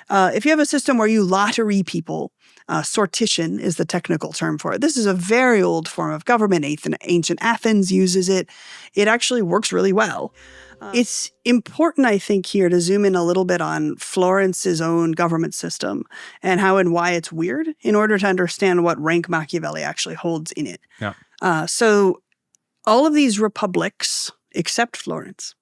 If you have a system where you lottery people, sortition is the technical term for it. This is a very old form of government. Ancient Athens uses it. It actually works really well. It's important, I think, here to zoom in a little bit on Florence's own government system and how and why it's weird in order to understand what rank Machiavelli actually holds in it. Yeah. So all of these republics, except Florence,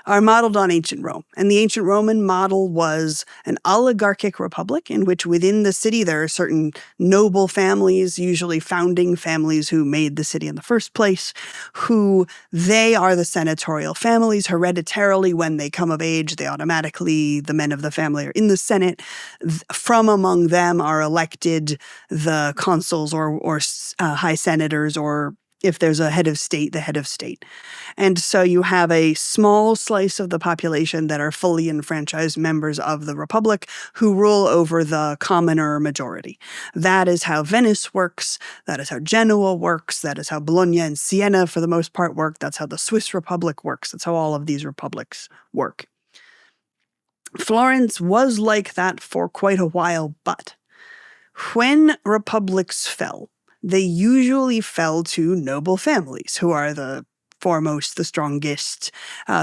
are modeled on ancient Rome. And the ancient Roman model was an oligarchic republic in which within the city there are certain noble families, usually founding families who made the city in the first place, who they are the senatorial families. Hereditarily, when they come of age, they automatically, the men of the family are in the Senate. From among them are elected the consuls or high senators, or if there's a head of state, the head of state. And so you have a small slice of the population that are fully enfranchised members of the republic who rule over the commoner majority. That is how Venice works. That is how Genoa works. That is how Bologna and Siena, for the most part, work. That's how the Swiss Republic works. That's how all of these republics work. Florence was like that for quite a while, but when republics fell, they usually fell to noble families who are the foremost, the strongest,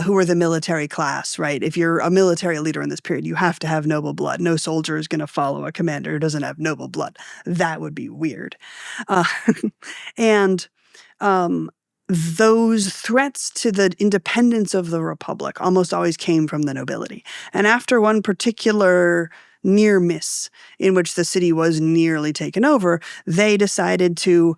who are the military class, right? If you're a military leader in this period, you have to have noble blood. No soldier is going to follow a commander who doesn't have noble blood. That would be weird. And those threats to the independence of the republic almost always came from the nobility. And after one particular near miss in which the city was nearly taken over, they decided to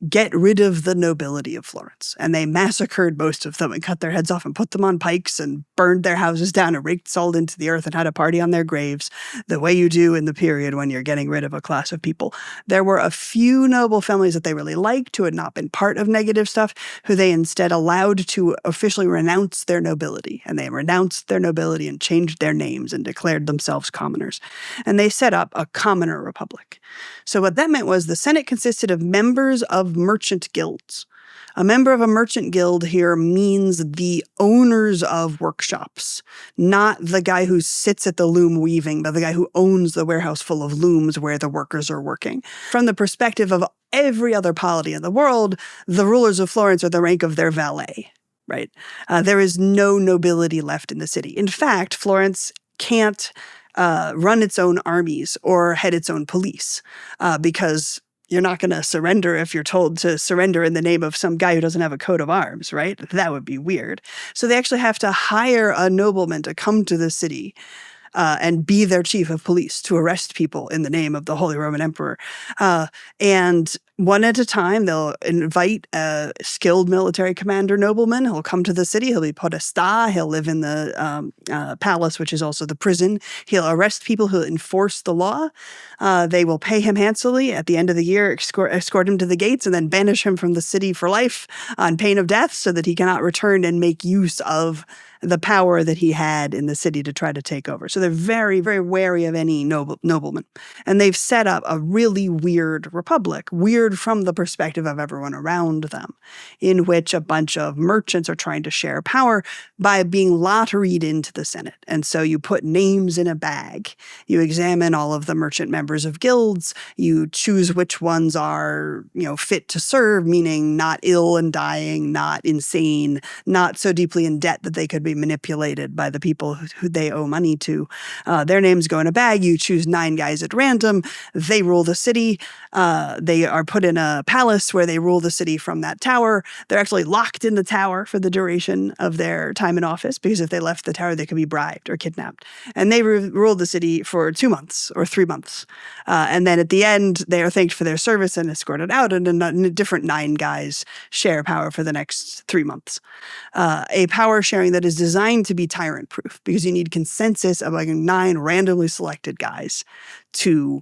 get rid of the nobility of Florence. And they massacred most of them and cut their heads off and put them on pikes and burned their houses down and raked salt into the earth and had a party on their graves, the way you do in the period when you're getting rid of a class of people. There were a few noble families that they really liked who had not been part of negative stuff, who they instead allowed to officially renounce their nobility. And they renounced their nobility and changed their names and declared themselves commoners. And they set up a commoner republic. So what that meant was the Senate consisted of members of merchant guilds. A member of a merchant guild here means the owners of workshops, not the guy who sits at the loom weaving, but the guy who owns the warehouse full of looms where the workers are working. From the perspective of every other polity in the world, the rulers of Florence are the rank of their valet, right? There is no nobility left in the city. In fact, Florence can't run its own armies or head its own police because you're not going to surrender if you're told to surrender in the name of some guy who doesn't have a coat of arms, right? That would be weird. So they actually have to hire a nobleman to come to the city and be their chief of police to arrest people in the name of the Holy Roman Emperor. And one at a time, they'll invite a skilled military commander nobleman. He'll come to the city. He'll be podesta. He'll live in the palace, which is also the prison. He'll arrest people who enforce the law. They will pay him handsomely at the end of the year, escort him to the gates, and then banish him from the city for life on pain of death so that he cannot return and make use of the power that he had in the city to try to take over. So they're very, very wary of any nobleman. And they've set up a really weird republic, weird from the perspective of everyone around them, in which a bunch of merchants are trying to share power by being lotteried into the Senate. And so you put names in a bag. You examine all of the merchant members of guilds. You choose which ones are, fit to serve, meaning not ill and dying, not insane, not so deeply in debt that they could be manipulated by the people who they owe money to. Their names go in a bag. You choose 9 guys at random. They rule the city. They are put in a palace where they rule the city from that tower. They're actually locked in the tower for the duration of their time in office, because if they left the tower, they could be bribed or kidnapped. And they ruled the city for 2 months or 3 months. And then at the end, they are thanked for their service and escorted out, and a different 9 guys share power for the next 3 months. A power sharing that is designed to be tyrant-proof, because you need consensus of like 9 randomly selected guys to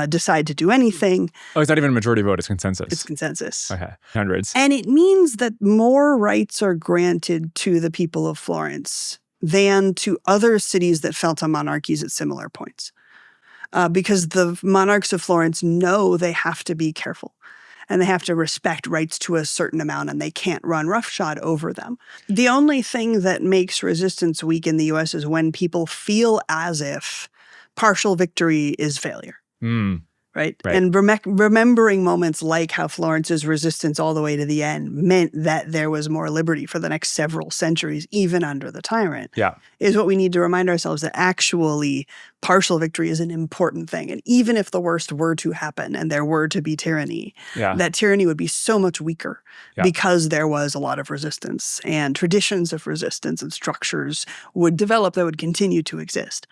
decide to do anything. Oh, it's not even a majority vote, it's consensus. It's consensus. Okay, hundreds. And it means that more rights are granted to the people of Florence than to other cities that fell to monarchies at similar points. Because the monarchs of Florence know they have to be careful. And they have to respect rights to a certain amount, and they can't run roughshod over them. The only thing that makes resistance weak in the U.S. is when people feel as if partial victory is failure. Right? Right. And remembering moments like how Florence's resistance all the way to the end meant that there was more liberty for the next several centuries, even under the tyrant, is what we need to remind ourselves, that actually partial victory is an important thing. And even if the worst were to happen and there were to be tyranny, that tyranny would be so much weaker because there was a lot of resistance, and traditions of resistance and structures would develop that would continue to exist.